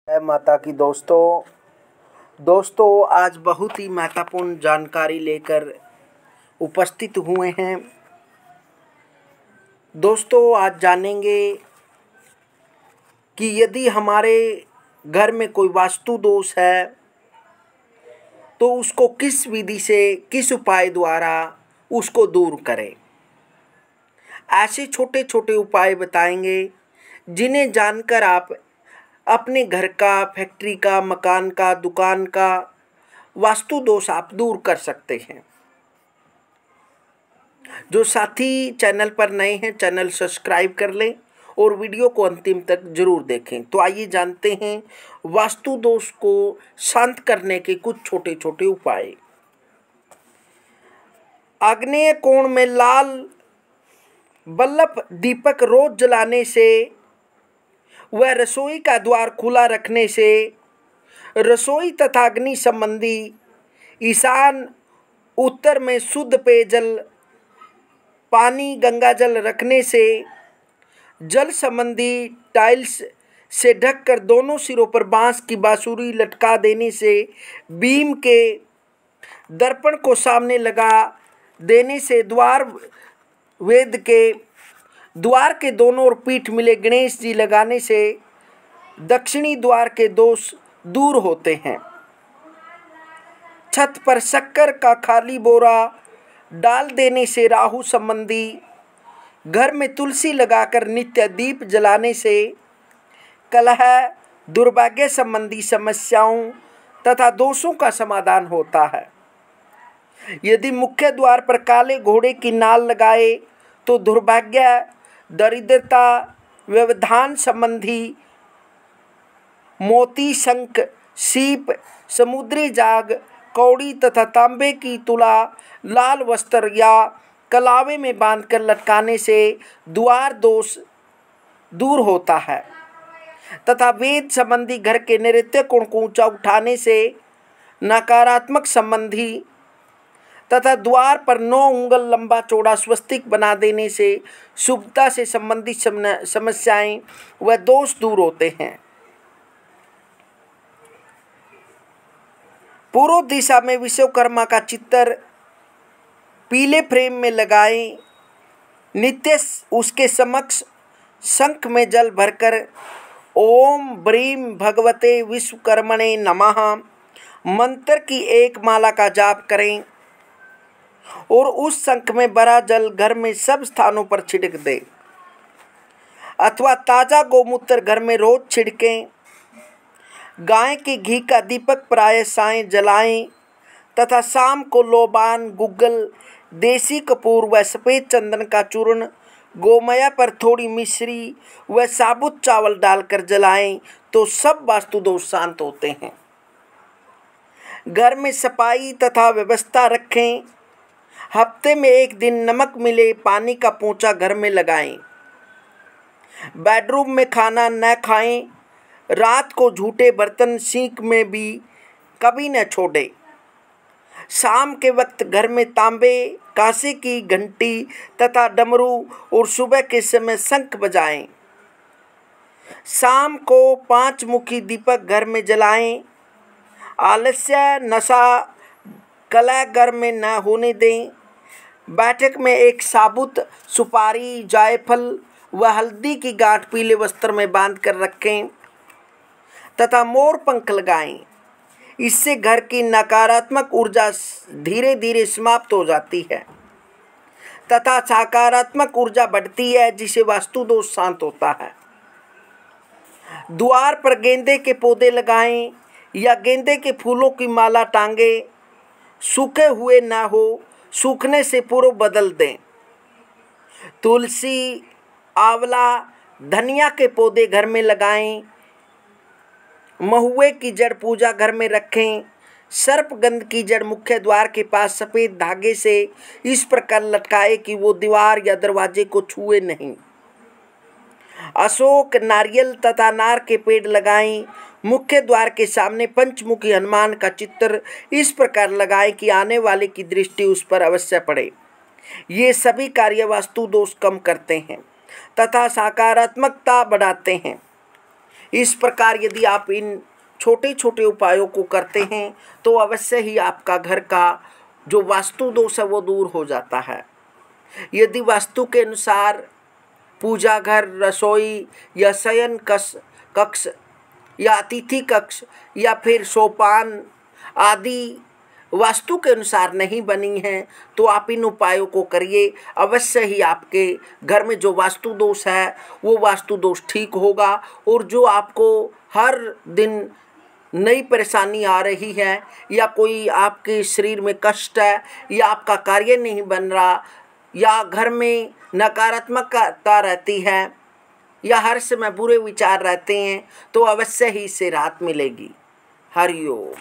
जय माता की दोस्तों आज बहुत ही महत्वपूर्ण जानकारी लेकर उपस्थित हुए हैं। दोस्तों आज जानेंगे कि यदि हमारे घर में कोई वास्तु दोष है तो उसको किस विधि से किस उपाय द्वारा उसको दूर करें। ऐसे छोटे छोटे उपाय बताएंगे जिन्हें जानकर आप अपने घर का, फैक्ट्री का, मकान का, दुकान का वास्तु दोष आप दूर कर सकते हैं। जो साथी चैनल पर नए हैं चैनल सब्सक्राइब कर लें और वीडियो को अंतिम तक जरूर देखें। तो आइए जानते हैं वास्तु दोष को शांत करने के कुछ छोटे छोटे उपाय। आग्नेय कोण में लाल बल्ब दीपक रोज जलाने से वह रसोई का द्वार खुला रखने से रसोई तथा अग्नि संबंधी ईशान उत्तर में शुद्ध पेयजल पानी गंगा जल रखने से जल संबंधी टाइल्स से ढककर दोनों सिरों पर बांस की बांसुरी लटका देने से बीम के दर्पण को सामने लगा देने से द्वार के दोनों ओर पीठ मिले गणेश जी लगाने से दक्षिणी द्वार के दोष दूर होते हैं। छत पर शक्कर का खाली बोरा डाल देने से राहु संबंधी, घर में तुलसी लगाकर नित्य दीप जलाने से कलह दुर्भाग्य संबंधी समस्याओं तथा दोषों का समाधान होता है। यदि मुख्य द्वार पर काले घोड़े की नाल लगाए तो दुर्भाग्य, दरिद्रता, व्यवधान संबंधी मोती, शंख, सीप, समुद्री जाग, कौड़ी तथा तांबे की तुला लाल वस्त्र या कलावे में बांधकर लटकाने से द्वार दोष दूर होता है तथा वेद संबंधी घर के नैऋत्य कोण को ऊंचा उठाने से नकारात्मक संबंधी तथा द्वार पर 9 उंगल लंबा चौड़ा स्वस्तिक बना देने से शुभता से संबंधित समस्याएं व दोष दूर होते हैं। पूर्व दिशा में विश्वकर्मा का चित्र पीले फ्रेम में लगाएं। नित्य उसके समक्ष शंख में जल भरकर ओम ब्रीम भगवते विश्वकर्मणे नमः मंत्र की एक माला का जाप करें और उस शंख में भरा जल घर में सब स्थानों पर छिड़क दें अथवा ताजा गोमूत्र घर में रोज छिड़कें। गाय के घी का दीपक प्रायः सायं जलाएं तथा शाम को लोबान, गुग्गल, देसी कपूर व सफ़ेद चंदन का चूर्ण गोमया पर थोड़ी मिश्री व साबुत चावल डालकर जलाएं तो सब वास्तु दोष शांत होते हैं। घर में सफाई तथा व्यवस्था रखें। हफ्ते में एक दिन नमक मिले पानी का पोंछा घर में लगाएं। बेडरूम में खाना न खाएं। रात को झूठे बर्तन सिंक में भी कभी न छोड़ें। शाम के वक्त घर में तांबे, कांसे की घंटी तथा डमरू और सुबह के समय शंख बजाएं। शाम को 5 मुखी दीपक घर में जलाएं। आलस्य, नशा, कलह घर में न होने दें। बैठक में एक साबुत सुपारी, जायफल व हल्दी की गांठ पीले वस्त्र में बांध कर रखें तथा मोर पंख लगाएं। इससे घर की नकारात्मक ऊर्जा धीरे धीरे समाप्त हो जाती है तथा सकारात्मक ऊर्जा बढ़ती है जिससे वास्तु दोष शांत होता है। द्वार पर गेंदे के पौधे लगाएं या गेंदे के फूलों की माला टांगें। सूखे हुए न हो, सूखने से पूर्व बदल दें। तुलसी, आंवला, धनिया के पौधे घर में लगाएं। महुए की जड़ पूजा घर में रखें। सर्पगंध की जड़ मुख्य द्वार के पास सफ़ेद धागे से इस प्रकार लटकाए कि वो दीवार या दरवाजे को छुए नहीं। अशोक, नारियल तथा नार के पेड़ लगाएं। मुख्य द्वार के सामने पंचमुखी हनुमान का चित्र इस प्रकार लगाएं कि आने वाले की दृष्टि उस पर अवश्य पड़े। ये सभी कार्य वास्तु दोष कम करते हैं तथा सकारात्मकता बढ़ाते हैं। इस प्रकार यदि आप इन छोटे छोटे उपायों को करते हैं तो अवश्य ही आपका घर का जो वास्तु दोष है वो दूर हो जाता है। यदि वास्तु के अनुसार पूजा घर, रसोई या शयन कक्ष या अतिथि कक्ष या फिर सोपान आदि वास्तु के अनुसार नहीं बनी हैं तो आप इन उपायों को करिए, अवश्य ही आपके घर में जो वास्तु दोष है वो वास्तु दोष ठीक होगा। और जो आपको हर दिन नई परेशानी आ रही है या कोई आपके शरीर में कष्ट है या आपका कार्य नहीं बन रहा या घर में नकारात्मकता रहती है या हर समय बुरे विचार रहते हैं तो अवश्य ही इससे राहत मिलेगी। हरि ओम।